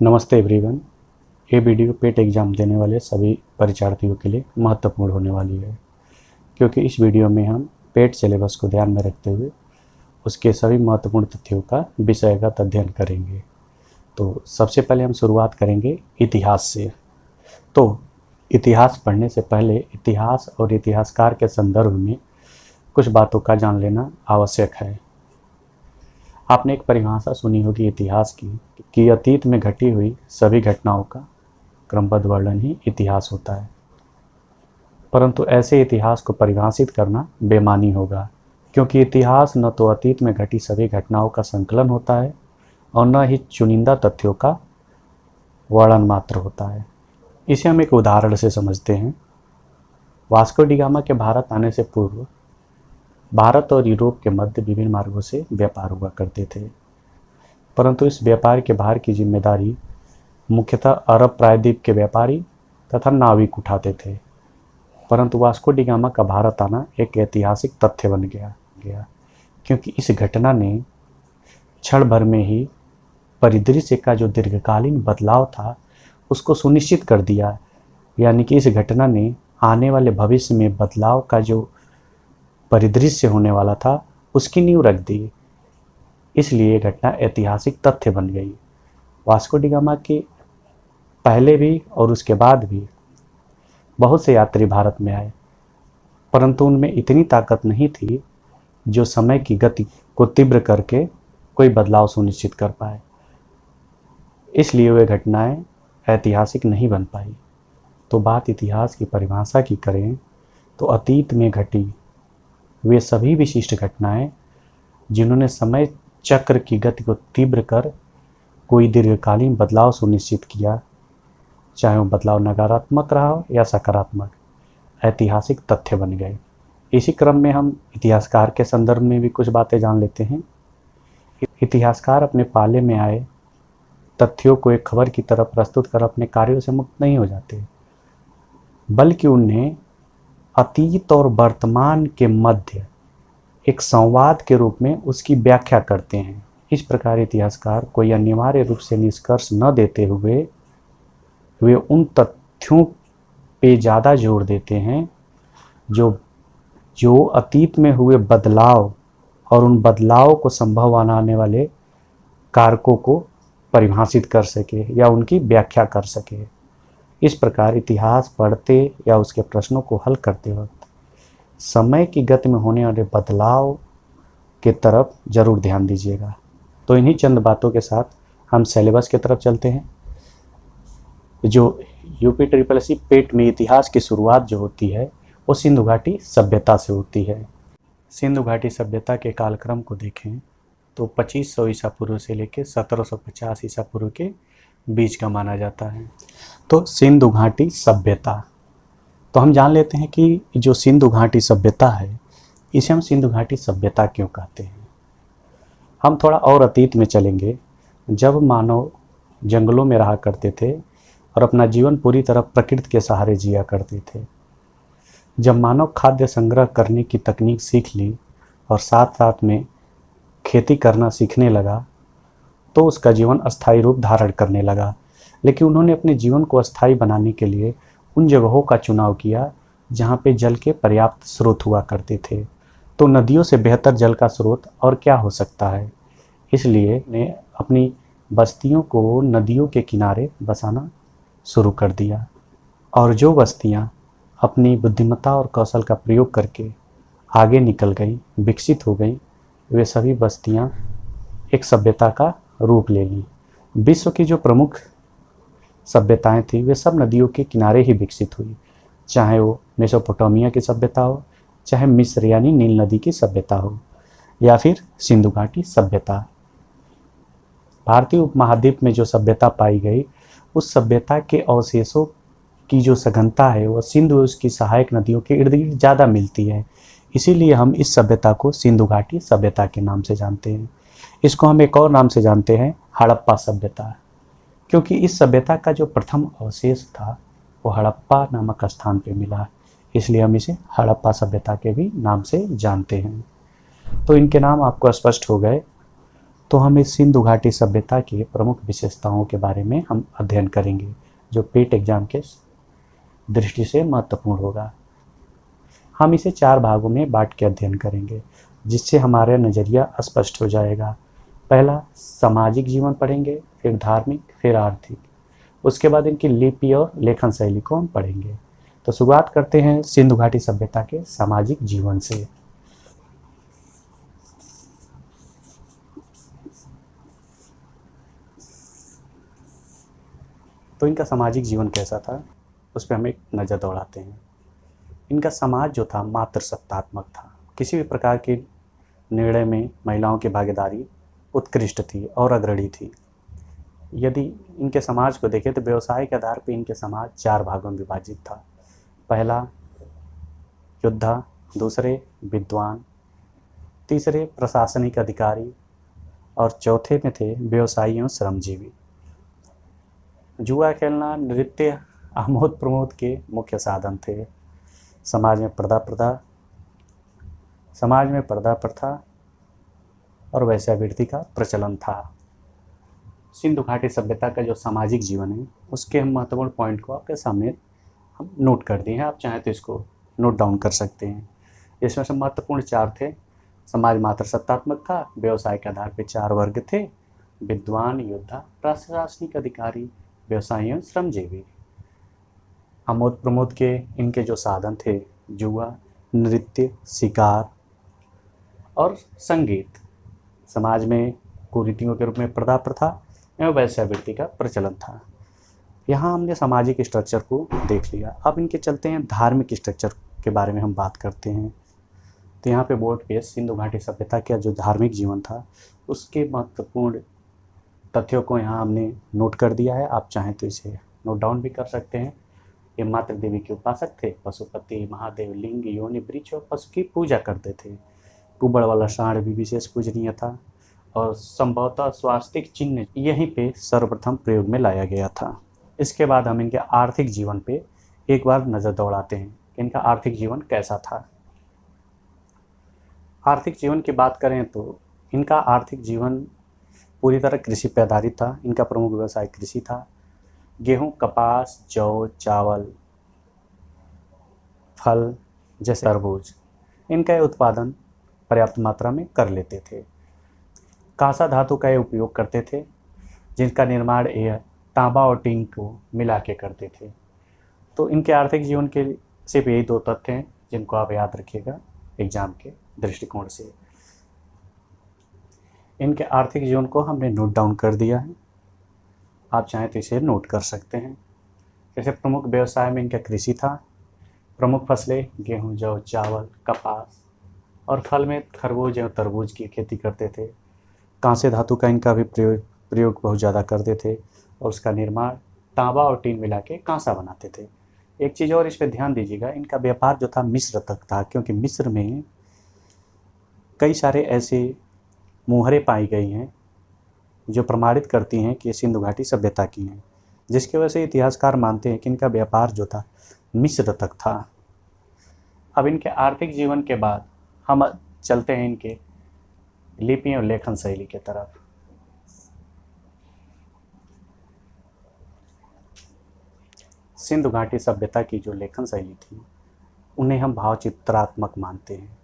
नमस्ते एवरीवन। ये वीडियो पेट एग्ज़ाम देने वाले सभी परीक्षार्थियों के लिए महत्वपूर्ण होने वाली है, क्योंकि इस वीडियो में हम पेट सिलेबस को ध्यान में रखते हुए उसके सभी महत्वपूर्ण तथ्यों का विषयगत अध्ययन करेंगे। तो सबसे पहले हम शुरुआत करेंगे इतिहास से। तो इतिहास पढ़ने से पहले इतिहास और इतिहासकार के संदर्भ में कुछ बातों का जान लेना आवश्यक है। आपने एक परिभाषा सुनी होगी इतिहास की कि अतीत में घटी हुई सभी घटनाओं का क्रमबद्ध वर्णन ही इतिहास होता है। परंतु ऐसे इतिहास को परिभाषित करना बेमानी होगा, क्योंकि इतिहास न तो अतीत में घटी सभी घटनाओं का संकलन होता है और न ही चुनिंदा तथ्यों का वर्णन मात्र होता है। इसे हम एक उदाहरण से समझते हैं। वास्को डी गामा के भारत आने से पूर्व भारत और यूरोप के मध्य विभिन्न मार्गों से व्यापार हुआ करते थे, परंतु इस व्यापार के भार की जिम्मेदारी मुख्यतः अरब प्रायद्वीप के व्यापारी तथा नाविक उठाते थे। परंतु वास्को डी गामा का भारत आना एक ऐतिहासिक तथ्य बन गया, क्योंकि इस घटना ने क्षण भर में ही परिदृश्य का जो दीर्घकालीन बदलाव था उसको सुनिश्चित कर दिया। यानी कि इस घटना ने आने वाले भविष्य में बदलाव का जो परिदृश्य होने वाला था उसकी नींव रख दी। इसलिए घटना ऐतिहासिक तथ्य बन गई। वास्को डी गामा के पहले भी और उसके बाद भी बहुत से यात्री भारत में आए, परंतु उनमें इतनी ताकत नहीं थी जो समय की गति को तीव्र करके कोई बदलाव सुनिश्चित कर पाए। इसलिए वे घटनाएं ऐतिहासिक नहीं बन पाई। तो बात इतिहास की परिभाषा की करें तो अतीत में घटी वे सभी विशिष्ट घटनाएं जिन्होंने समय चक्र की गति को तीव्र कर कोई दीर्घकालीन बदलाव सुनिश्चित किया, चाहे वो बदलाव नकारात्मक रहा हो या सकारात्मक, ऐतिहासिक तथ्य बन गए। इसी क्रम में हम इतिहासकार के संदर्भ में भी कुछ बातें जान लेते हैं। इतिहासकार अपने पाले में आए तथ्यों को एक खबर की तरह प्रस्तुत कर अपने कार्यों से मुक्त नहीं हो जाते, बल्कि उन्हें अतीत और वर्तमान के मध्य एक संवाद के रूप में उसकी व्याख्या करते हैं। इस प्रकार इतिहासकार कोई अनिवार्य रूप से निष्कर्ष न देते हुए वे उन तथ्यों पे ज़्यादा जोर देते हैं जो अतीत में हुए बदलाव और उन बदलावों को संभव बनाने वाले कारकों को परिभाषित कर सके या उनकी व्याख्या कर सके। इस प्रकार इतिहास पढ़ते या उसके प्रश्नों को हल करते वक्त समय की गति में होने वाले बदलाव के तरफ जरूर ध्यान दीजिएगा। तो इन्हीं चंद बातों के साथ हम सिलेबस की तरफ चलते हैं। जो UPSSC पेट में इतिहास की शुरुआत जो होती है वो सिंधु घाटी सभ्यता से होती है। सिंधु घाटी सभ्यता के कालक्रम को देखें तो 2500 ईसा पूर्व से लेकर 1750 ईसा पूर्व के बीच का माना जाता है। तो सिंधु घाटी सभ्यता, तो हम जान लेते हैं कि जो सिंधु घाटी सभ्यता है इसे हम सिंधु घाटी सभ्यता क्यों कहते हैं। हम थोड़ा और अतीत में चलेंगे, जब मानव जंगलों में रहा करते थे और अपना जीवन पूरी तरह प्रकृति के सहारे जिया करते थे। जब मानव खाद्य संग्रह करने की तकनीक सीख ली और साथ साथ में खेती करना सीखने लगा तो उसका जीवन अस्थायी रूप धारण करने लगा। लेकिन उन्होंने अपने जीवन को अस्थायी बनाने के लिए उन जगहों का चुनाव किया जहाँ पे जल के पर्याप्त स्रोत हुआ करते थे। तो नदियों से बेहतर जल का स्रोत और क्या हो सकता है, इसलिए ने अपनी बस्तियों को नदियों के किनारे बसाना शुरू कर दिया। और जो बस्तियाँ अपनी बुद्धिमत्ता और कौशल का प्रयोग करके आगे निकल गई, विकसित हो गई, वे सभी बस्तियाँ एक सभ्यता का रूप ले ली। विश्व की जो प्रमुख सभ्यताएं थी वे सब नदियों के किनारे ही विकसित हुई, चाहे वो मेसोपोटामिया की सभ्यता हो, चाहे मिस्र यानी नील नदी की सभ्यता हो, या फिर सिंधु घाटी सभ्यता। भारतीय उपमहाद्वीप में जो सभ्यता पाई गई उस सभ्यता के अवशेषों की जो सघनता है वो सिंधु और उसकी सहायक नदियों के इर्द गिर्द ज़्यादा मिलती है। इसीलिए हम इस सभ्यता को सिंधु घाटी सभ्यता के नाम से जानते हैं। इसको हम एक और नाम से जानते हैं, हड़प्पा सभ्यता, क्योंकि इस सभ्यता का जो प्रथम अवशेष था वो हड़प्पा नामक स्थान पे मिला, इसलिए हम इसे हड़प्पा सभ्यता के भी नाम से जानते हैं। तो इनके नाम आपको स्पष्ट हो गए। तो हम इस सिंधु घाटी सभ्यता की प्रमुख विशेषताओं के बारे में हम अध्ययन करेंगे, जो पेट एग्जाम के दृष्टि से महत्वपूर्ण होगा। हम इसे 4 भागों में बांट के अध्ययन करेंगे, जिससे हमारा नज़रिया स्पष्ट हो जाएगा। पहला सामाजिक जीवन पढ़ेंगे, फिर धार्मिक, फिर आर्थिक, उसके बाद इनकी लिपि और लेखन शैली को हम पढ़ेंगे। तो शुरुआत करते हैं सिंधु घाटी सभ्यता के सामाजिक जीवन से। तो इनका सामाजिक जीवन कैसा था, उस पर हम एक नज़र दौड़ाते हैं। इनका समाज जो था मात्र सत्तात्मक था। किसी भी प्रकार के निर्णय में महिलाओं की भागीदारी उत्कृष्ट थी और अग्रणी थी। यदि इनके समाज को देखें तो व्यवसाय के आधार पर इनके समाज 4 भागों में विभाजित था। पहला योद्धा, दूसरे विद्वान, तीसरे प्रशासनिक अधिकारी और चौथे में थे व्यवसायी एवं श्रमजीवी। जुआ खेलना, नृत्य, आमोद प्रमोद के मुख्य साधन थे। समाज में पर्दा प्रथा और वैश्यावृत्ति का प्रचलन था। सिंधु घाटी सभ्यता का जो सामाजिक जीवन है, उसके हम महत्वपूर्ण पॉइंट को आपके सामने हम नोट कर दिए हैं। आप चाहें तो इसको नोट डाउन कर सकते हैं। इसमें से महत्वपूर्ण 4 थे। समाज मात्र सत्तात्मक था, व्यवसाय के आधार पर 4 वर्ग थे, विद्वान, योद्धा, प्रशासनिक अधिकारी, व्यवसायी एवं श्रमजीवी। आमोद प्रमोद के इनके जो साधन थे, जुआ, नृत्य, शिकार और संगीत। समाज में कुरीतियों के रूप में पर्दा प्रथा एवं वैश्यावृत्ति का प्रचलन था। यहाँ हमने सामाजिक स्ट्रक्चर को देख लिया। अब इनके चलते हैं धार्मिक स्ट्रक्चर के बारे में हम बात करते हैं। तो यहाँ पे बोर्ड पे सिंधु घाटी सभ्यता का जो धार्मिक जीवन था, उसके महत्वपूर्ण तथ्यों को यहाँ हमने नोट कर दिया है। आप चाहें तो इसे नोट डाउन भी कर सकते हैं। ये मातृ देवी के उपासक थे। पशुपति, महादेव, लिंग, योनि, वृक्ष और पशु की पूजा करते थे। कुबड़ वाला सांड भी विशेष पूजनीय था और संभवतः स्वास्तिक चिन्ह यहीं पे सर्वप्रथम प्रयोग में लाया गया था। इसके बाद हम इनके आर्थिक जीवन पे एक बार नज़र दौड़ाते हैं कि इनका आर्थिक जीवन कैसा था। आर्थिक जीवन की बात करें तो इनका आर्थिक जीवन पूरी तरह कृषि पर आधारित था। इनका प्रमुख व्यवसाय कृषि था। गेहूं, कपास, जौ, चावल, फल जैसे तरबूज, इनका उत्पादन पर्याप्त मात्रा में कर लेते थे। कांसा धातु का उपयोग करते थे, जिनका निर्माण यह तांबा और टीन को मिला के करते थे। तो इनके आर्थिक जीवन के सिर्फ यही 2 तथ्य हैं जिनको आप याद रखिएगा एग्जाम के दृष्टिकोण से। इनके आर्थिक जीवन को हमने नोट डाउन कर दिया है। आप चाहें तो इसे नोट कर सकते हैं। जैसे प्रमुख व्यवसाय में इनका कृषि था। प्रमुख फसलें गेहूं, जौ, चावल, कपास और फल में खरबूज एवं तरबूज की खेती करते थे। कांसे धातु का इनका भी प्रयोग बहुत ज़्यादा करते थे और उसका निर्माण तांबा और टीन मिला के कांसा बनाते थे। एक चीज़ और इस पर ध्यान दीजिएगा, इनका व्यापार जो था मिस्र तक था, क्योंकि मिस्र में कई सारे ऐसे मुहरें पाई गई हैं जो प्रमाणित करती हैं कि ये सिंधु घाटी सभ्यता की हैं, जिसकी वजह से इतिहासकार मानते हैं कि इनका व्यापार जो था मिस्र तक था। अब इनके आर्थिक जीवन के बाद हम चलते हैं इनके लिपि और लेखन शैली के तरफ। सिंधु घाटी सभ्यता की जो लेखन शैली थी, उन्हें हम भावचित्रात्मक मानते हैं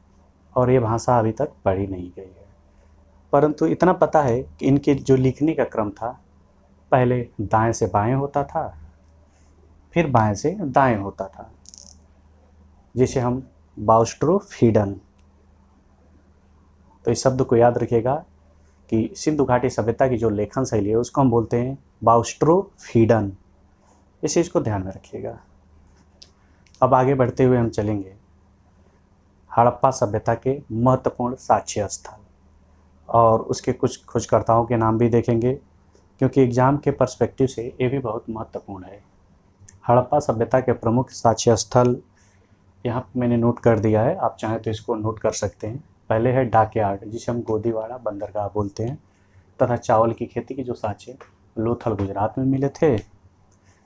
और ये भाषा अभी तक पढ़ी नहीं गई है। परंतु इतना पता है कि इनके जो लिखने का क्रम था, पहले दाएं से बाएं होता था, फिर बाएं से दाएं होता था, जिसे हम बाउस्ट्रोफीडन। तो इस शब्द को याद रखिएगा कि सिंधु घाटी सभ्यता की जो लेखन शैली है उसको हम बोलते हैं बाउस्ट्रोफीडन। इस चीज़ को ध्यान में रखिएगा। अब आगे बढ़ते हुए हम चलेंगे हड़प्पा सभ्यता के महत्वपूर्ण साक्ष्य स्थल और उसके कुछ खोजकर्ताओं के नाम भी देखेंगे, क्योंकि एग्जाम के पर्सपेक्टिव से ये भी बहुत महत्वपूर्ण है। हड़प्पा सभ्यता के प्रमुख साक्ष्य स्थल यहाँ मैंने नोट कर दिया है। आप चाहें तो इसको नोट कर सकते हैं। पहले है डाकयार्ड, जिसे हम गोदीवाड़ा बंदरगाह बोलते हैं, तथा चावल की खेती की जो साक्ष्य लोथल गुजरात में मिले थे,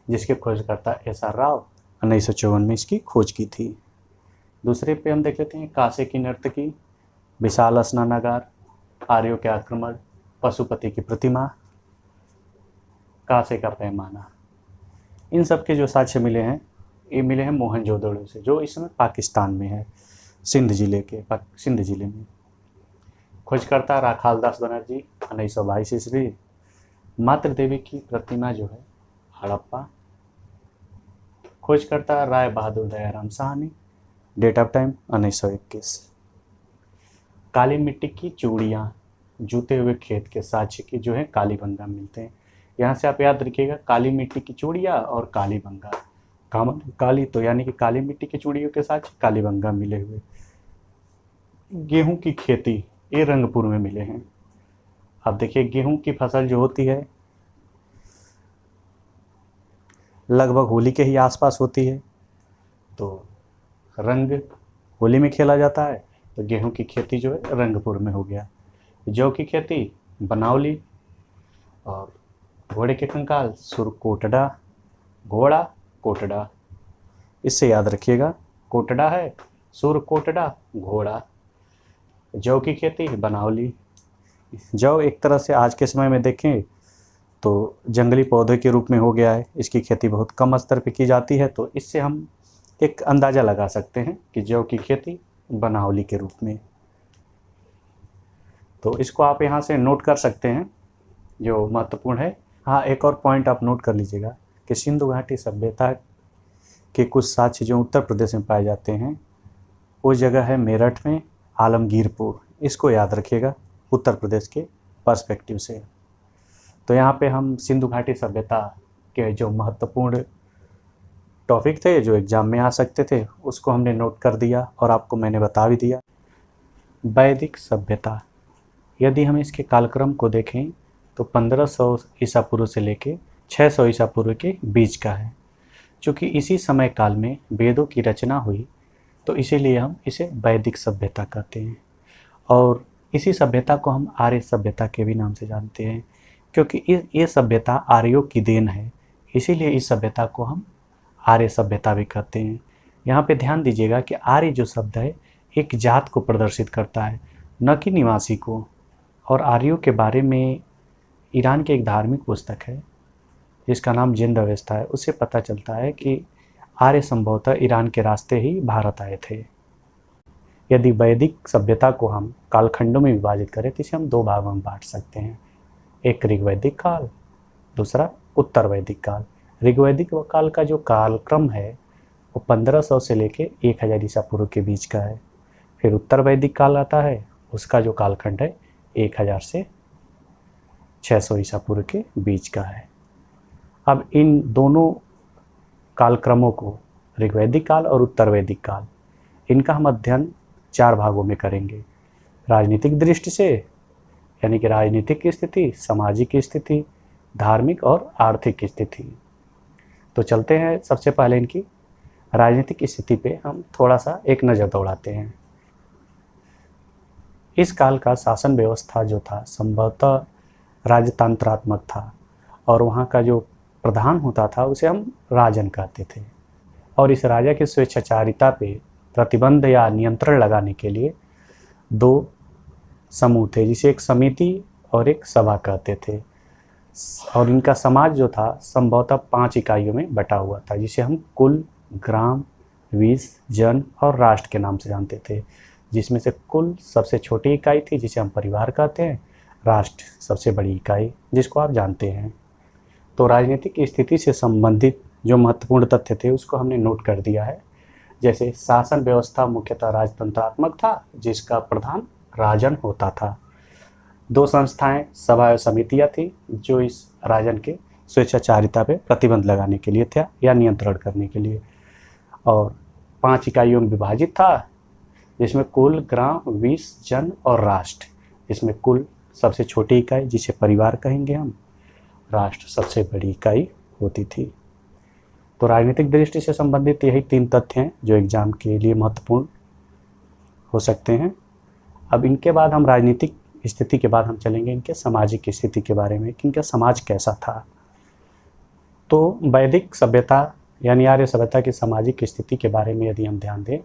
जिसके खोजकर्ता SR राव 1954 में इसकी खोज की थी। दूसरे पे हम देख लेते हैं कांसे की नर्तकी, विशाल स्नानागार, आर्यों के आक्रमण, पशुपति की प्रतिमा, कांसे का पैमाना, इन सब के जो साक्ष्य मिले हैं ये मिले हैं मोहनजोदड़ो से, जो इस समय पाकिस्तान में है, सिंध जिले में। खोजकर्ता राखालदास बनर्जी 1922 ईस्वी। मातृ देवी की प्रतिमा जो है हड़प्पा। खोजकर्ता Rai Bahadur Dayaram Sahni. Date of time 1921। काली मिट्टी की चूड़ियाँ जूते हुए खेत के साक्ष्य की जो है कालीबंगा मिलते हैं। यहाँ से आप याद रखिएगा, काली मिट्टी की चूड़ियाँ और कालीबंगा। काली तो यानी कि काली मिट्टी की चूड़ियों के साक्ष्य कालीबंगा मिले हुए। गेहूं की खेती ये रंगपुर में मिले हैं। अब देखिए, गेहूं की फसल जो होती है लगभग होली के ही आसपास होती है, तो रंग होली में खेला जाता है, तो गेहूं की खेती जो है रंगपुर में हो गया। जौ की खेती बनावली, और घोड़े के कंकाल सुरकोटड़ा, घोड़ा कोटड़ा, इससे याद रखिएगा, कोटड़ा है सुरकोटड़ा घोड़ा। जौ की खेती बनावली। जौ एक तरह से आज के समय में देखें तो जंगली पौधे के रूप में हो गया है, इसकी खेती बहुत कम स्तर पे की जाती है, तो इससे हम एक अंदाज़ा लगा सकते हैं कि जौ की खेती बनावली के रूप में। तो इसको आप यहाँ से नोट कर सकते हैं जो महत्वपूर्ण है। हाँ, एक और पॉइंट आप नोट कर लीजिएगा कि सिंधु घाटी सभ्यता के कुछ साक्ष्य जो उत्तर प्रदेश में पाए जाते हैं, वो जगह है मेरठ में आलमगीरपुर। इसको याद रखिएगा उत्तर प्रदेश के पर्सपेक्टिव से। तो यहाँ पे हम सिंधु घाटी सभ्यता के जो महत्वपूर्ण टॉपिक थे जो एग्जाम में आ सकते थे उसको हमने नोट कर दिया और आपको मैंने बता भी दिया। वैदिक सभ्यता, यदि हम इसके कालक्रम को देखें तो 1500 ईसा पूर्व से लेके 600 ईसा पूर्व के बीच का है। चूँकि इसी समय काल में वेदों की रचना हुई तो इसीलिए हम इसे वैदिक सभ्यता कहते हैं, और इसी सभ्यता को हम आर्य सभ्यता के भी नाम से जानते हैं, क्योंकि ये सभ्यता आर्यों की देन है, इसीलिए इस सभ्यता को हम आर्य सभ्यता भी कहते हैं। यहाँ पे ध्यान दीजिएगा कि आर्य जो शब्द है एक जात को प्रदर्शित करता है, न कि निवासी को। और आर्यों के बारे में ईरान की एक धार्मिक पुस्तक है जिसका नाम जिंद अवस्था है, उससे पता चलता है कि आर्य संभवतः ईरान के रास्ते ही भारत आए थे। यदि वैदिक सभ्यता को हम कालखंडों में विभाजित करें तो इसे हम दो भागों में बांट सकते हैं, एक ऋग्वैदिक काल, दूसरा उत्तर वैदिक काल। ऋग्वैदिक काल का जो कालक्रम है वो 1500 से लेके 1000 ईसा पूर्व के बीच का है। फिर उत्तर वैदिक काल आता है, उसका जो कालखंड है 1000 से 600 ईसा पूर्व के बीच का है। अब इन दोनों कालक्रमों को, ऋग्वैदिक काल और उत्तर वैदिक काल, इनका हम अध्ययन 4 भागों में करेंगे। राजनीतिक दृष्टि से, यानी कि राजनीतिक स्थिति, सामाजिक स्थिति, धार्मिक और आर्थिक स्थिति। तो चलते हैं सबसे पहले इनकी राजनीतिक स्थिति पे हम थोड़ा सा एक नज़र दौड़ाते हैं। इस काल का शासन व्यवस्था जो था संभवतः राजतंत्रात्मक था, और वहाँ का जो प्रधान होता था उसे हम राजन कहते थे। और इस राजा की स्वेच्छाचारिता पे प्रतिबंध या नियंत्रण लगाने के लिए 2 समूह थे, जिसे एक समिति और एक सभा कहते थे। और इनका समाज जो था संभवतः 5 इकाइयों में बटा हुआ था, जिसे हम कुल, ग्राम, विष, जन और राष्ट्र के नाम से जानते थे। जिसमें से कुल सबसे छोटी इकाई थी जिसे हम परिवार कहते हैं, राष्ट्र सबसे बड़ी इकाई जिसको आप जानते हैं। तो राजनीतिक स्थिति से संबंधित जो महत्वपूर्ण तथ्य थे उसको हमने नोट कर दिया है। जैसे शासन व्यवस्था मुख्यतः राजतंत्रात्मक था, जिसका प्रधान राजन होता था। 2 संस्थाएं, सभा और समितियां थी जो इस राजन के स्वेच्छाचारिता पे प्रतिबंध लगाने के लिए था या नियंत्रण करने के लिए। और 5 इकाइयों में विभाजित था, जिसमें कुल, ग्राम, विष, जन और राष्ट्र। इसमें कुल सबसे छोटी इकाई जिसे परिवार कहेंगे हम, राष्ट्र सबसे बड़ी इकाई होती थी। तो राजनीतिक दृष्टि से संबंधित यही 3 तथ्य हैं जो एग्जाम के लिए महत्वपूर्ण हो सकते हैं। अब इनके बाद हम राजनीतिक स्थिति के बाद हम चलेंगे इनके सामाजिक स्थिति के बारे में कि इनका समाज कैसा था। तो वैदिक सभ्यता यानी आर्य सभ्यता की सामाजिक स्थिति के बारे में यदि हम ध्यान दें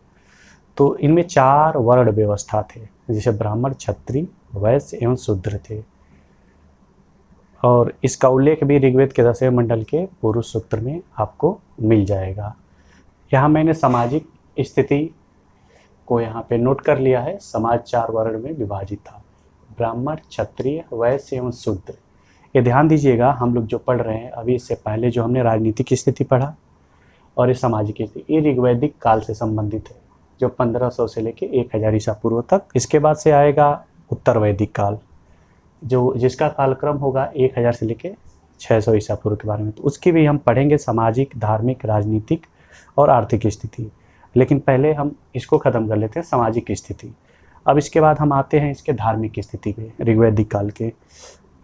तो इनमें 4 वर्ण व्यवस्था थे, जैसे ब्राह्मण, क्षत्रिय, वैश्य एवं शूद्र थे। और इसका उल्लेख भी ऋग्वेद के 10वें मंडल के पुरुष सूत्र में आपको मिल जाएगा। यहाँ मैंने सामाजिक स्थिति को यहाँ पे नोट कर लिया है। समाज 4 वर्ण में विभाजित था, ब्राह्मण, क्षत्रिय, वैश्य एवं शूद्र। ये ध्यान दीजिएगा, हम लोग जो पढ़ रहे हैं अभी, इससे पहले जो हमने राजनीतिक स्थिति पढ़ा और ये सामाजिक स्थिति, ये ऋग्वैदिक काल से संबंधित है, जो 1500 से लेके 1000 ईसा पूर्व तक। इसके बाद से आएगा उत्तर वैदिक काल, जिसका कालक्रम होगा 1000 से लेके 600 ईसा पूर्व के बारे में। तो उसकी भी हम पढ़ेंगे, सामाजिक, धार्मिक, राजनीतिक और आर्थिक स्थिति। लेकिन पहले हम इसको ख़त्म कर लेते हैं, सामाजिक स्थिति। अब इसके बाद हम आते हैं इसके धार्मिक स्थिति पे, ऋग्वैदिक काल के।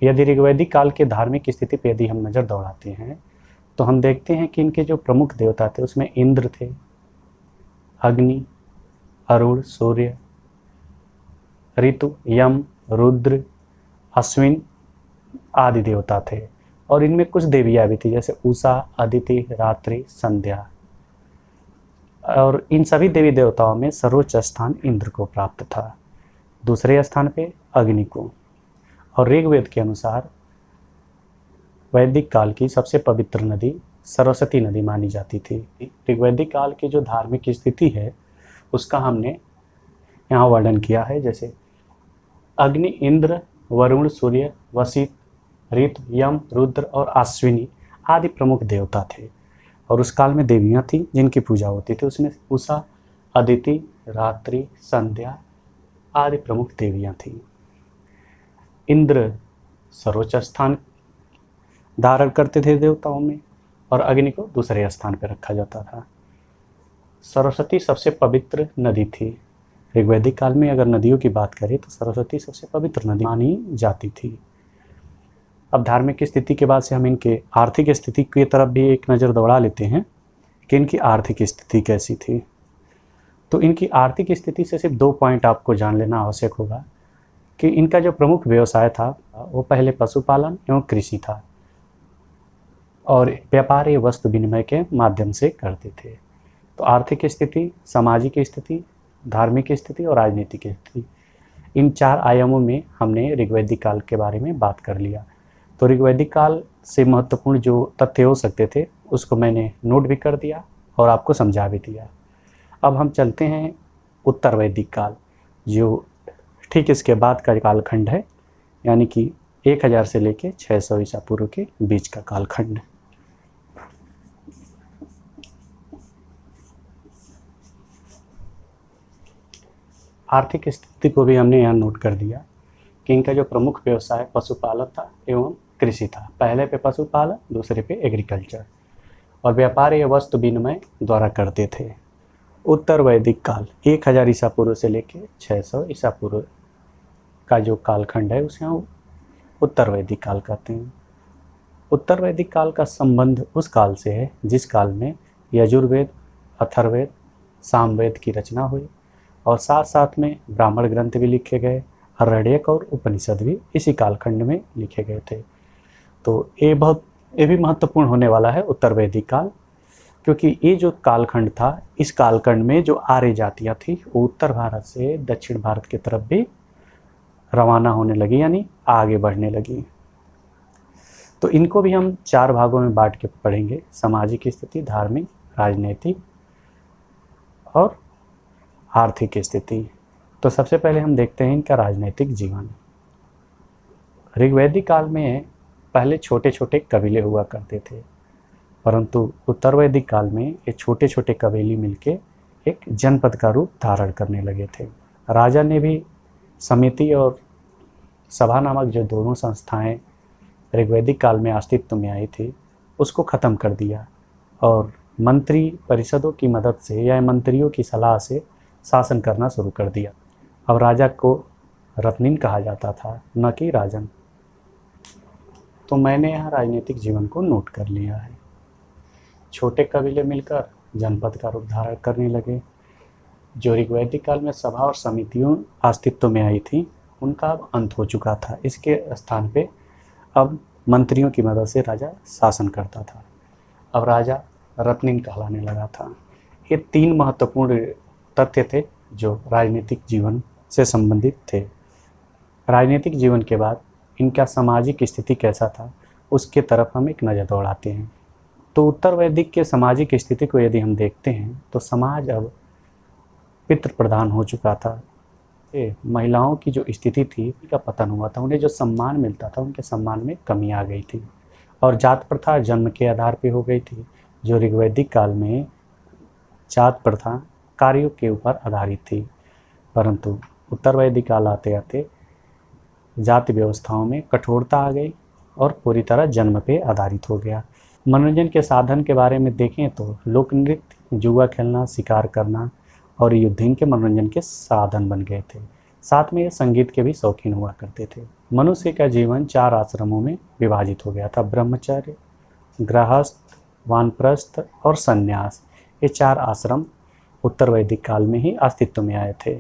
यदि ऋग्वैदिक काल के धार्मिक स्थिति पे यदि हम नज़र दौड़ाते हैं तो हम देखते हैं कि इनके जो प्रमुख देवता थे उसमें इंद्र थे, अग्नि, अरुण, सूर्य, ऋतु, यम, रुद्र, अश्विन आदि देवता थे। और इनमें कुछ देवियाँ भी थी, जैसे उषा, अदिति, रात्रि, संध्या। और इन सभी देवी देवताओं में सर्वोच्च स्थान इंद्र को प्राप्त था, दूसरे स्थान पे अग्नि को। और ऋग्वेद के अनुसार वैदिक काल की सबसे पवित्र नदी सरस्वती नदी मानी जाती थी। ऋग्वैदिक काल की जो धार्मिक स्थिति है उसका हमने यहाँ वर्णन किया है, जैसे अग्नि, इंद्र, वरुण, सूर्य, वशिष्ठ, ऋतु, यम, रुद्र और अश्विनी आदि प्रमुख देवता थे। और उस काल में देवियाँ थीं जिनकी पूजा होती थी, उसमें उषा, अदिति, रात्रि, संध्या आदि प्रमुख देवियाँ थीं। इंद्र सर्वोच्च स्थान धारण करते थे देवताओं में, और अग्नि को दूसरे स्थान पर रखा जाता था। सरस्वती सबसे पवित्र नदी थी। ऋग्वैदिक काल में अगर नदियों की बात करें तो सरस्वती सबसे पवित्र नदी मानी जाती थी। अब धार्मिक स्थिति के बाद से हम इनके आर्थिक स्थिति की तरफ भी एक नज़र दौड़ा लेते हैं कि इनकी आर्थिक स्थिति कैसी थी। तो इनकी आर्थिक स्थिति से सिर्फ 2 पॉइंट आपको जान लेना आवश्यक होगा कि इनका जो प्रमुख व्यवसाय था वो पहले पशुपालन एवं कृषि था, और व्यापार ये वस्तु विनिमय के माध्यम से करते थे। तो आर्थिक स्थिति, सामाजिक स्थिति, धार्मिक स्थिति और राजनीतिक स्थिति, इन 4 आयामों में हमने ऋग्वैदिक काल के बारे में बात कर लिया। तो ऋग्वैदिक काल से महत्वपूर्ण जो तथ्य हो सकते थे उसको मैंने नोट भी कर दिया और आपको समझा भी दिया। अब हम चलते हैं उत्तर वैदिक काल, जो ठीक इसके बाद का कालखंड है, यानी कि 1000 से लेके 600 ईसा पूर्व के बीच का कालखंड। आर्थिक स्थिति को भी हमने यहाँ नोट कर दिया कि इनका जो प्रमुख व्यवसाय पशुपालन था एवं कृषि था। पहले पे पशुपालन, दूसरे पे एग्रीकल्चर, और व्यापार ये वस्तु विनिमय द्वारा करते थे। उत्तर वैदिक काल 1000 ईसा पूर्व से लेके 600 ईसा पूर्व का जो कालखंड है उसे हम उत्तर वैदिक काल कहते हैं। उत्तर वैदिक काल का संबंध उस काल से है जिस काल में यजुर्वेद, अथर्ववेद, सामवेद की रचना हुई, और साथ साथ में ब्राह्मण ग्रंथ भी लिखे गए, आरण्यक और उपनिषद भी इसी कालखंड में लिखे गए थे। तो ये भी महत्वपूर्ण होने वाला है उत्तर वैदिक काल, क्योंकि ये जो कालखंड था, इस कालखंड में जो आर्य जातियाँ थी वो उत्तर भारत से दक्षिण भारत की तरफ भी रवाना होने लगी, यानी आगे बढ़ने लगी। तो इनको भी हम 4 भागों में बांट के पढ़ेंगे, सामाजिक स्थिति, धार्मिक, राजनीतिक और आर्थिक स्थिति। तो सबसे पहले हम देखते हैं इनका राजनीतिक जीवन। ऋग्वैदिक काल में पहले छोटे छोटे कबीले हुआ करते थे, परंतु उत्तर वैदिक काल में ये छोटे छोटे कबीले मिलके एक जनपद का रूप धारण करने लगे थे। राजा ने भी समिति और सभा नामक जो दोनों संस्थाएं ऋग्वैदिक काल में अस्तित्व में आई थी उसको ख़त्म कर दिया, और मंत्री परिषदों की मदद से या मंत्रियों की सलाह से शासन करना शुरू कर दिया। अब राजा को रत्निन कहा जाता था, न कि राजन। तो मैंने यहाँ राजनीतिक जीवन को नोट कर लिया है। छोटे कबीले मिलकर जनपद का रूप धारण करने लगे। जो ऋग्वैदिक काल में सभा और समितियों अस्तित्व में आई थी उनका अब अंत हो चुका था। इसके स्थान पे अब मंत्रियों की मदद से राजा शासन करता था। अब राजा रत्निन कहलाने लगा था। ये 3 महत्वपूर्ण तथ्य थे जो राजनीतिक जीवन से संबंधित थे। राजनीतिक जीवन के बाद इनका सामाजिक स्थिति कैसा था उसके तरफ हम एक नज़र दौड़ाते हैं। तो उत्तर वैदिक के सामाजिक स्थिति को यदि हम देखते हैं तो समाज अब पितृ प्रधान हो चुका था। महिलाओं की जो स्थिति थी का पतन हुआ था, उन्हें जो सम्मान मिलता था उनके सम्मान में कमी आ गई थी और जात प्रथा जन्म के आधार पर हो गई थी। जो ऋग्वैदिक काल में जात प्रथा कार्यों के ऊपर आधारित थी, परंतु उत्तर वैदिक काल आते आते जाति व्यवस्थाओं में कठोरता आ गई और पूरी तरह जन्म पे आधारित हो गया। मनोरंजन के साधन के बारे में देखें तो लोक नृत्य, जुआ खेलना, शिकार करना और युद्ध इनके मनोरंजन के साधन बन गए थे। साथ में ये संगीत के भी शौकीन हुआ करते थे। मनुष्य का जीवन 4 आश्रमों में विभाजित हो गया था। ब्रह्मचर्य, गृहस्थ, वानप्रस्थ और संन्यास, ये 4 आश्रम उत्तर वैदिक काल में ही अस्तित्व में आए थे।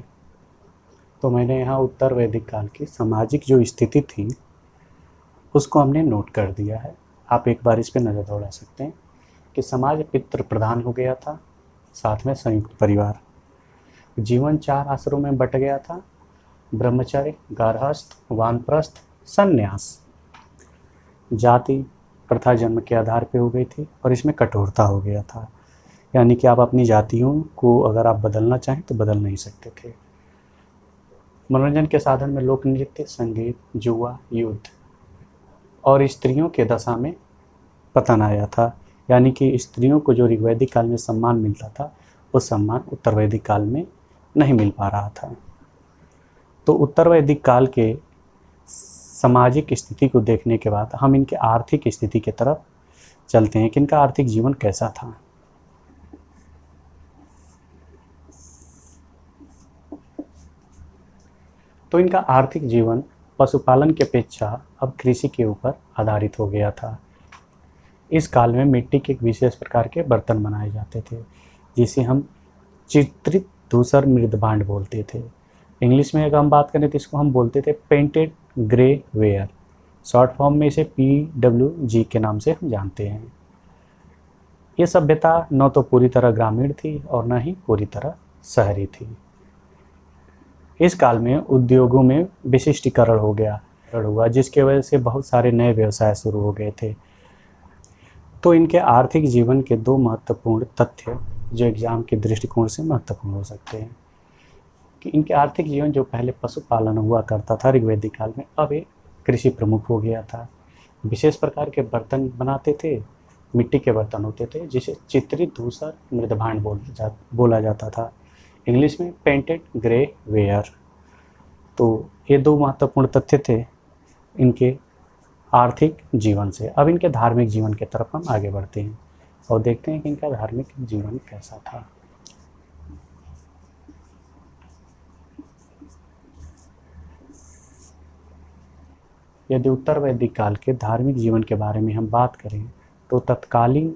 तो मैंने यहाँ उत्तर वैदिक काल की सामाजिक जो स्थिति थी उसको हमने नोट कर दिया है। आप एक बार इस पर नज़र दौड़ा सकते हैं कि समाज पितृ प्रधान हो गया था, साथ में संयुक्त परिवार। जीवन 4 आश्रमों में बट गया था। ब्रह्मचर्य, गारहस्थ, वानप्रस्थ, संन्यास। जाति प्रथा जन्म के आधार पे हो गई थी और इसमें कठोरता हो गया था, यानी कि आप अपनी जातियों को अगर आप बदलना चाहें तो बदल नहीं सकते थे। मनोरंजन के साधन में लोक नृत्य, संगीत, जुआ, युद्ध और स्त्रियों के दशा में पतन आया था, यानी कि स्त्रियों को जो ऋग्वैदिक काल में सम्मान मिलता था वो सम्मान उत्तर वैदिक काल में नहीं मिल पा रहा था। तो उत्तर वैदिक काल के सामाजिक स्थिति को देखने के बाद हम इनके आर्थिक स्थिति की तरफ चलते हैं कि इनका आर्थिक जीवन कैसा था। तो इनका आर्थिक जीवन पशुपालन की अपेक्षा अब कृषि के ऊपर आधारित हो गया था। इस काल में मिट्टी के एक विशेष प्रकार के बर्तन बनाए जाते थे जिसे हम चित्रित धूसर मृदभांड बोलते थे। इंग्लिश में अगर हम बात करें तो इसको हम बोलते थे painted grey ware. Short form में इसे PWG के नाम से हम जानते हैं। ये सभ्यता न तो पूरी तरह ग्रामीण थी और न ही पूरी तरह शहरी थी। इस काल में उद्योगों में विशिष्टीकरण हुआ जिसके वजह से बहुत सारे नए व्यवसाय शुरू हो गए थे। तो इनके आर्थिक जीवन के 2 महत्वपूर्ण तथ्य जो एग्जाम के दृष्टिकोण से महत्वपूर्ण हो सकते हैं कि इनके आर्थिक जीवन जो पहले पशुपालन हुआ करता था ऋग्वैदिक काल में, अब एक कृषि प्रमुख हो गया था। विशेष प्रकार के बर्तन बनाते थे, मिट्टी के बर्तन होते थे जिसे चित्रित धूसर मृदभांड बोला जाता था, इंग्लिश में पेंटेड ग्रे वेयर। तो ये 2 महत्वपूर्ण तथ्य थे इनके आर्थिक जीवन से। अब इनके धार्मिक जीवन की तरफ हम आगे बढ़ते हैं और देखते हैं कि इनका धार्मिक जीवन कैसा था। यदि उत्तर वैदिक काल के धार्मिक जीवन के बारे में हम बात करें तो तत्कालीन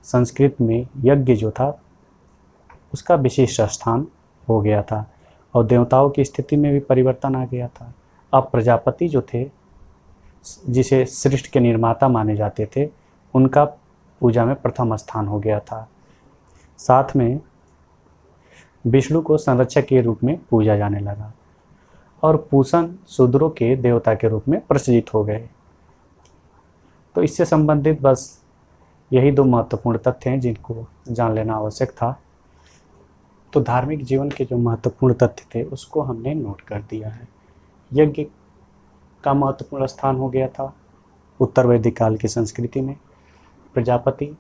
संस्कृत में यज्ञ जो था उसका विशिष्ट स्थान हो गया था और देवताओं की स्थिति में भी परिवर्तन आ गया था। अब प्रजापति जो थे, जिसे सृष्टि के निर्माता माने जाते थे, उनका पूजा में प्रथम स्थान हो गया था। साथ में विष्णु को संरक्षक के रूप में पूजा जाने लगा और पूषण शूद्रों के देवता के रूप में प्रचलित हो गए। तो इससे संबंधित बस यही 2 महत्वपूर्ण तथ्य हैं जिनको जान लेना आवश्यक था। तो धार्मिक जीवन के जो महत्वपूर्ण तथ्य थे उसको हमने नोट कर दिया है। यज्ञ का महत्वपूर्ण स्थान हो गया था उत्तर वैदिक काल की संस्कृति में। प्रजापति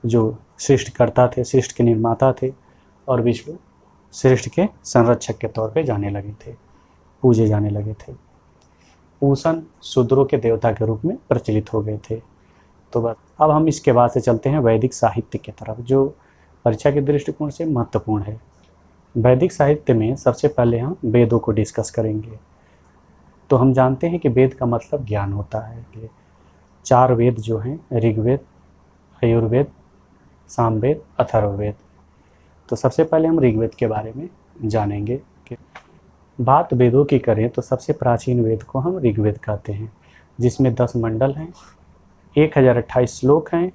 जो सृष्टिकर्ता थे, सृष्टि के निर्माता थे, और विष्णु सृष्टि के संरक्षक के तौर पे जाने लगे थे, पूजे जाने लगे थे। पूषण शूद्रों के देवता के रूप में प्रचलित हो गए थे। तो बस अब हम इसके बाद से चलते हैं वैदिक साहित्य की तरफ, जो परीक्षा के दृष्टिकोण से महत्वपूर्ण है। वैदिक साहित्य में सबसे पहले हम वेदों को डिस्कस करेंगे। तो हम जानते हैं कि वेद का मतलब ज्ञान होता है कि 4 वेद जो हैं, ऋग्वेद, यजुर्वेद, सामवेद, अथर्ववेद। तो सबसे पहले हम ऋग्वेद के बारे में जानेंगे कि बात वेदों की करें तो सबसे प्राचीन वेद को हम ऋग्वेद कहते हैं, जिसमें 10 मंडल हैं, 1028 श्लोक हैं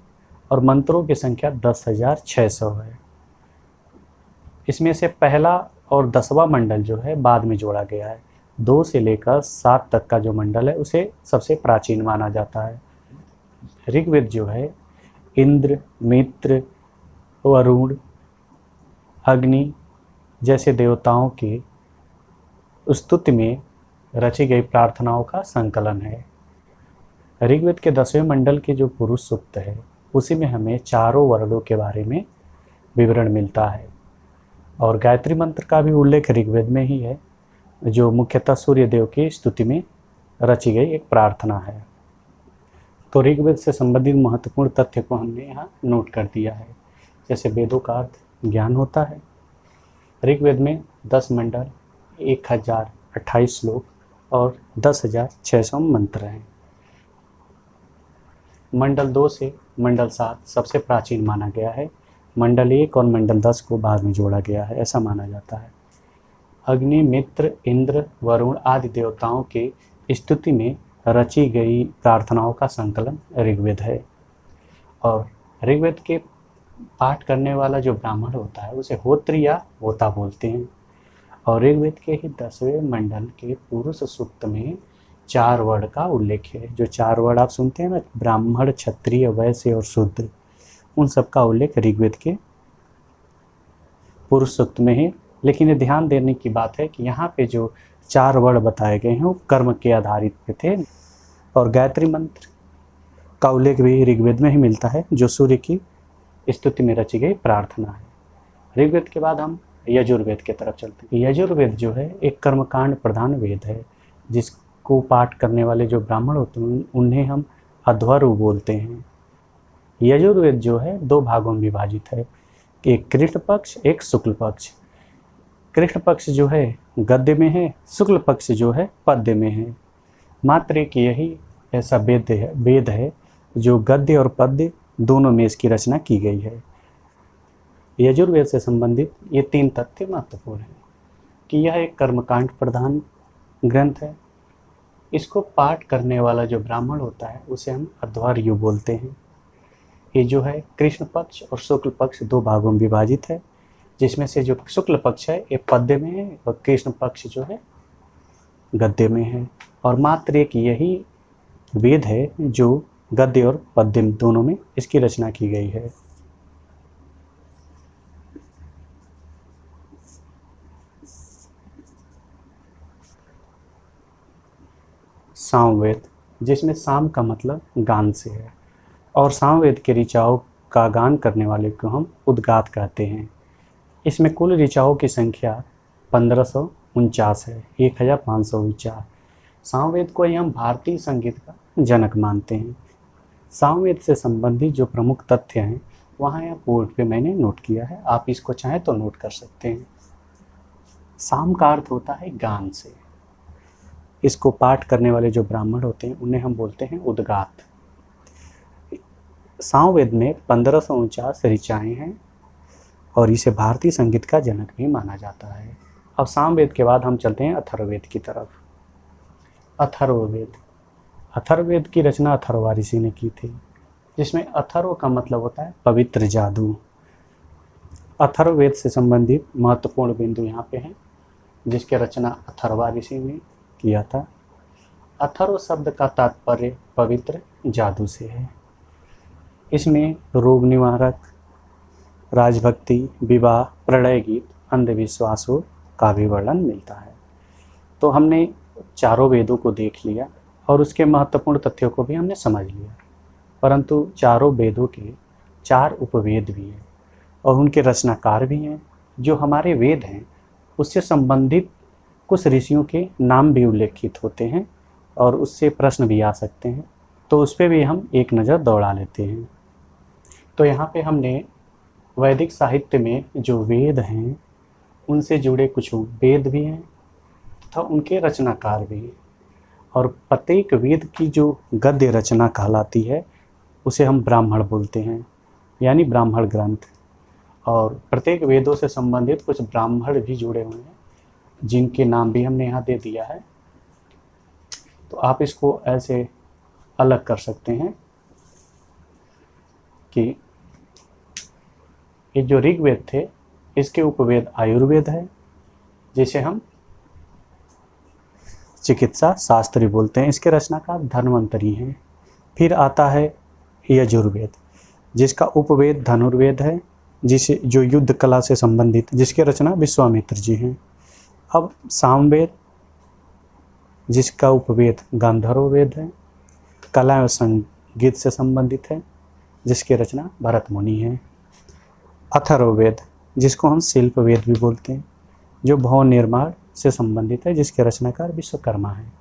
और मंत्रों की संख्या 10,600 है। इसमें से पहला और 10वां मंडल जो है बाद में जोड़ा गया है। 2 से लेकर 7 तक का जो मंडल है उसे सबसे प्राचीन माना जाता है। ऋग्वेद जो है इंद्र, मित्र, वरुण, अग्नि जैसे देवताओं की स्तुति में रची गई प्रार्थनाओं का संकलन है। ऋग्वेद के 10वें मंडल के जो पुरुष सूक्त है उसी में हमें चारों वर्णों के बारे में विवरण मिलता है और गायत्री मंत्र का भी उल्लेख ऋग्वेद में ही है, जो मुख्यतः सूर्य देव की स्तुति में रची गई एक प्रार्थना है। तो ऋग्वेद से संबंधित महत्वपूर्ण तथ्य को हमने यहाँ नोट कर दिया है। जैसे वेदों का अर्थ ज्ञान होता है। ऋग्वेद में 10 मंडल, 1028 श्लोक और 10,600 मंत्र हैं। मंडल 2 से मंडल 7 सबसे प्राचीन माना गया है। मंडल 1 और मंडल 10 को बाद में जोड़ा गया है, ऐसा माना जाता है। अग्नि, मित्र, इंद्र, वरुण आदि देवताओं के स्तुति में रची गई प्रार्थनाओं का संकलन ऋग्वेद है। और ऋग्वेद के पाठ करने वाला जो ब्राह्मण होता है उसे होत्र या होता बोलते हैं। और ऋग्वेद के ही 10वें मंडल के पुरुष सूक्त में 4 वर्ण का उल्लेख है। जो 4 वर्ण आप सुनते हैं ना, ब्राह्मण, क्षत्रिय, वैश्य और शूद्र, उन सब का उल्लेख ऋग्वेद के पुरुष सूक्त में है। लेकिन ये ध्यान देने की बात है कि यहाँ पे जो 4 वर्ण बताए गए हैं वो कर्म के आधारित पे थे। और गायत्री मंत्र का उल्लेख भी ऋग्वेद में ही मिलता है, जो सूर्य की स्तुति में रची गई प्रार्थना है। ऋग्वेद के बाद हम यजुर्वेद की तरफ चलते हैं। यजुर्वेद जो है एक कर्मकांड प्रधान वेद है, जिसको पाठ करने वाले जो ब्राह्मण होते हैं उन्हें हम अध्वर्यु बोलते हैं। यजुर्वेद जो है 2 भागों में विभाजित है, एक कृष्ण पक्ष, एक शुक्ल पक्ष। कृष्ण पक्ष जो है गद्य में है, शुक्ल पक्ष जो है पद्य में है। मात्र एक यही ऐसा वेद है जो गद्य और पद्य दोनों में इसकी रचना की गई है। यजुर्वेद से संबंधित ये 3 तथ्य महत्वपूर्ण हैं कि यह एक कर्मकांड प्रधान ग्रंथ है। इसको पाठ करने वाला जो ब्राह्मण होता है उसे हम अध्वर्यु बोलते हैं। ये जो है कृष्ण पक्ष और शुक्ल पक्ष 2 भागों में विभाजित है, जिसमें से जो शुक्ल पक्ष है ये पद्य में है और कृष्ण पक्ष जो है गद्य में है। और मात्र एक यही वेद है जो गद्य और पद्य दोनों में इसकी रचना की गई है। सामवेद, जिसमें साम का मतलब गान से है, और सामवेद के ऋचाओं का गान करने वाले को हम उद्गात कहते हैं। इसमें कुल ऋचाओं की संख्या 1549 है, 1549। सामवेद को ही हम भारतीय संगीत का जनक मानते हैं। सामवेद से संबंधित जो प्रमुख तथ्य हैं वहाँ यहाँ बोर्ड पे मैंने नोट किया है, आप इसको चाहें तो नोट कर सकते हैं। साम का अर्थ होता है गान से। इसको पाठ करने वाले जो ब्राह्मण होते हैं उन्हें हम बोलते हैं उद्गात। सामवेद में 1549 ऋचाएँ हैं और इसे भारतीय संगीत का जनक भी माना जाता है। अब सामवेद के बाद हम चलते हैं अथर्ववेद की तरफ। अथर्ववेद, अथर्ववेद की रचना अथर्वा ऋषि ने की थी, जिसमें अथर्व का मतलब होता है पवित्र जादू। अथर्ववेद से संबंधित महत्वपूर्ण बिंदु यहाँ पे हैं, जिसकी रचना अथर्वा ऋषि ने किया था। अथर्व शब्द का तात्पर्य पवित्र जादू से है। इसमें रोग निवारक, राजभक्ति, विवाह, प्रणय गीत, अंधविश्वासों का भी वर्णन मिलता है। तो हमने चारों वेदों को देख लिया और उसके महत्वपूर्ण तथ्यों को भी हमने समझ लिया, परंतु चारों वेदों के 4 उपवेद भी हैं और उनके रचनाकार भी हैं। जो हमारे वेद हैं उससे संबंधित कुछ ऋषियों के नाम भी उल्लेखित होते हैं और उससे प्रश्न भी आ सकते हैं, तो उस पर भी हम एक नज़र दौड़ा लेते हैं। तो यहाँ पे हमने वैदिक साहित्य में जो वेद हैं उनसे जुड़े कुछ वेद भी हैं तथा उनके रचनाकार भी हैं, और प्रत्येक वेद की जो गद्य रचना कहलाती है उसे हम ब्राह्मण बोलते हैं, यानी ब्राह्मण ग्रंथ। और प्रत्येक वेदों से संबंधित कुछ ब्राह्मण भी जुड़े हुए हैं, जिनके नाम भी हमने यहाँ दे दिया है। तो आप इसको ऐसे अलग कर सकते हैं कि ये जो ऋग्वेद थे इसके उपवेद आयुर्वेद है, जिसे हम चिकित्सा शास्त्री बोलते हैं। इसके रचनाकार धन्वंतरी हैं। फिर आता है यजुर्वेद, जिसका उपवेद धनुर्वेद है, जिसे जो युद्ध कला से संबंधित, जिसके रचना विश्वामित्र जी हैं। अब सामवेद, जिसका उपवेद गांधर्व वेद है, कला एवं संगीत से संबंधित है, जिसकी रचना भरत मुनि है। अथर्ववेद, जिसको हम शिल्प वेद भी बोलते हैं, जो भवन निर्माण से संबंधित है, जिसके रचनाकार विश्वकर्मा है।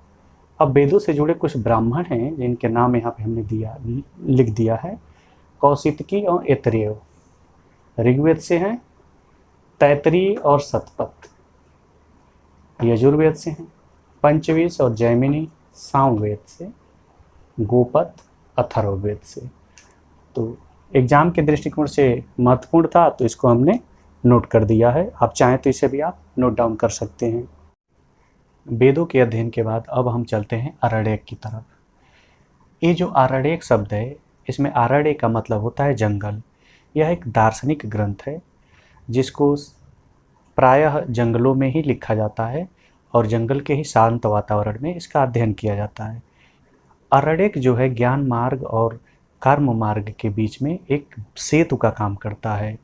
अब वेदों से जुड़े कुछ ब्राह्मण हैं जिनके नाम यहाँ पे हमने लिख दिया है। कौशितकी और ऐतरेय ऋग्वेद से हैं, तैतरीय और शतपथ यजुर्वेद से हैं, पंचवीस और जैमिनी सामवेद से, गोपद अथर्ववेद से। तो एग्जाम के दृष्टिकोण से महत्वपूर्ण था, तो इसको हमने नोट कर दिया है। आप चाहें तो इसे भी आप नोट डाउन कर सकते हैं। वेदों के अध्ययन के बाद अब हम चलते हैं आरण्यक की तरफ। ये जो आरण्यक शब्द है, इसमें आरण्य का मतलब होता है जंगल। यह एक दार्शनिक ग्रंथ है जिसको प्रायः जंगलों में ही लिखा जाता है और जंगल के ही शांत वातावरण में इसका अध्ययन किया जाता है। आरण्यक जो है ज्ञान मार्ग और कर्म मार्ग के बीच में एक सेतु का काम करता है।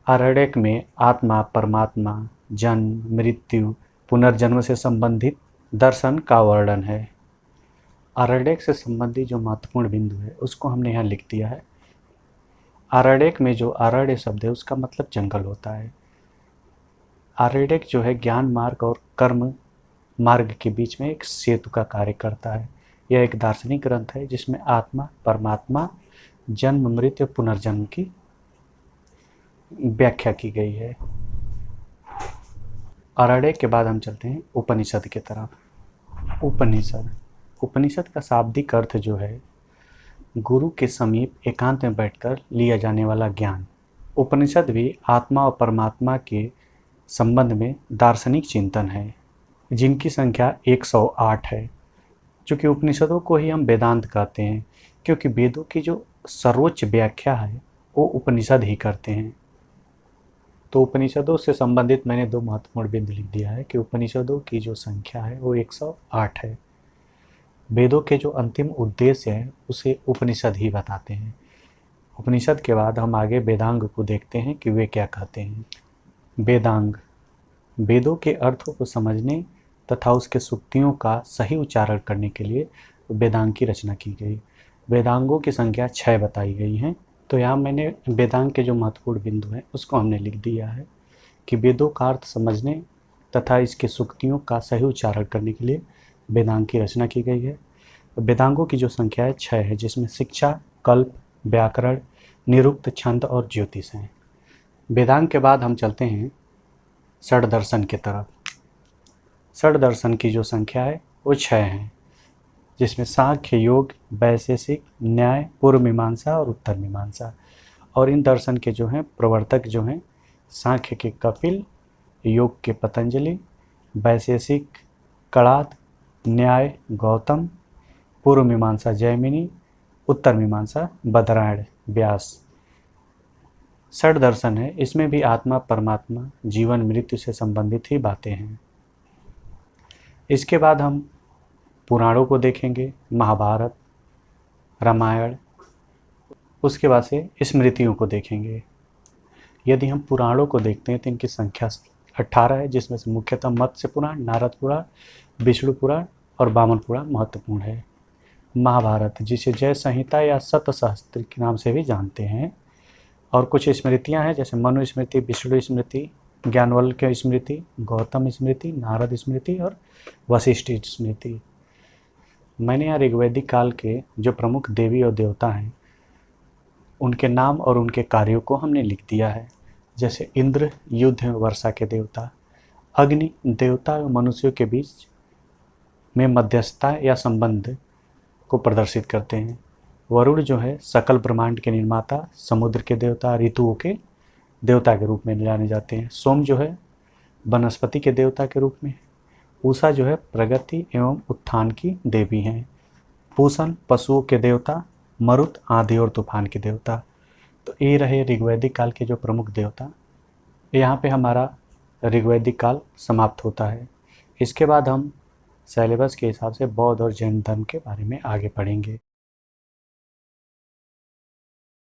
आरण्यक में आत्मा, परमात्मा, जन्म, मृत्यु, पुनर्जन्म से संबंधित दर्शन का वर्णन है। आरण्यक से संबंधित जो महत्वपूर्ण बिंदु है उसको हमने यहाँ लिख दिया है। आरण्यक में जो आरण्य शब्द है उसका मतलब जंगल होता है। आरण्यक जो है ज्ञान मार्ग और कर्म मार्ग के बीच में एक सेतु का कार्य करता है। यह एक दार्शनिक ग्रंथ है जिसमें आत्मा, परमात्मा, जन्म, मृत्यु, पुनर्जन्म की व्याख्या की गई है। आरण्यक के बाद हम चलते हैं उपनिषद की तरफ। उपनिषद का शाब्दिक अर्थ जो है गुरु के समीप एकांत में बैठकर लिया जाने वाला ज्ञान। उपनिषद भी आत्मा और परमात्मा के संबंध में दार्शनिक चिंतन है, जिनकी संख्या 108 है। चूँकि उपनिषदों को ही हम वेदांत कहते हैं, क्योंकि वेदों की जो सर्वोच्च व्याख्या है वो उपनिषद ही करते हैं। तो उपनिषदों से संबंधित मैंने 2 महत्वपूर्ण बिंदु लिख दिया है कि उपनिषदों की जो संख्या है वो 108 है। वेदों के जो अंतिम उद्देश्य है उसे उपनिषद ही बताते हैं। उपनिषद के बाद हम आगे वेदांग को देखते हैं कि वे क्या कहते हैं। वेदांग, वेदों के अर्थों को समझने तथा उसके सूक्तियों का सही उच्चारण करने के लिए वेदांग की रचना की गई। वेदांगों की संख्या 6 बताई गई हैं। तो यहाँ मैंने वेदांग के जो महत्वपूर्ण बिंदु हैं उसको हमने लिख दिया है कि वेदों का अर्थ समझने तथा इसके सूक्तियों का सही उच्चारण करने के लिए वेदांग की रचना की गई है। वेदांगों की जो संख्या है 6 है, जिसमें शिक्षा, कल्प, व्याकरण, निरुक्त, छंद और ज्योतिष हैं। वेदांग के बाद हम चलते हैं षड दर्शन की तरफ। षड दर्शन की जो संख्या है वो 6 है, जिसमें सांख्य, योग, वैशेषिक, न्याय, पूर्व मीमांसा और उत्तर मीमांसा। और इन दर्शन के जो हैं प्रवर्तक जो हैं सांख्य के कपिल, योग के पतंजलि, वैशेषिक कणाद, न्याय गौतम, पूर्व मीमांसा जैमिनी, उत्तर मीमांसा बदरायण व्यास। षड दर्शन है, इसमें भी आत्मा, परमात्मा, जीवन, मृत्यु से संबंधित ही बातें हैं। इसके बाद हम पुराणों को देखेंगे, महाभारत, रामायण, उसके बाद से स्मृतियों को देखेंगे। यदि हम पुराणों को देखते हैं तो इनकी संख्या 18 है, जिसमें से मुख्यतः मत्स्य पुराण, नारद पुराण, विष्णु पुराण और वामन पुराण महत्वपूर्ण है। महाभारत, जिसे जय संहिता या शतसहस्त्र के नाम से भी जानते हैं, और कुछ स्मृतियां हैं जैसे मनु स्मृति, विष्णु स्मृति, ज्ञानवल्क्य स्मृति, गौतम स्मृति, नारद स्मृति और वशिष्ठ स्मृति। मैंने यहाँ ऋग्वैदिक काल के जो प्रमुख देवी और देवता हैं उनके नाम और उनके कार्यों को हमने लिख दिया है। जैसे इंद्र युद्ध वर्षा के देवता, अग्नि देवता और मनुष्यों के बीच में मध्यस्थता या संबंध को प्रदर्शित करते हैं। वरुण जो है सकल ब्रह्मांड के निर्माता, समुद्र के देवता, ऋतुओं के देवता के रूप में जाने जाते हैं। सोम जो है वनस्पति के देवता के रूप में। उषा जो है प्रगति एवं उत्थान की देवी हैं। पूषण पशुओं के देवता, मरुत आंधी और तूफान के देवता। तो ये रहे ऋग्वैदिक काल के जो प्रमुख देवता। यहाँ पे हमारा ऋग्वैदिक काल समाप्त होता है। इसके बाद हम सिलेबस के हिसाब से बौद्ध और जैन धर्म के बारे में आगे पढ़ेंगे।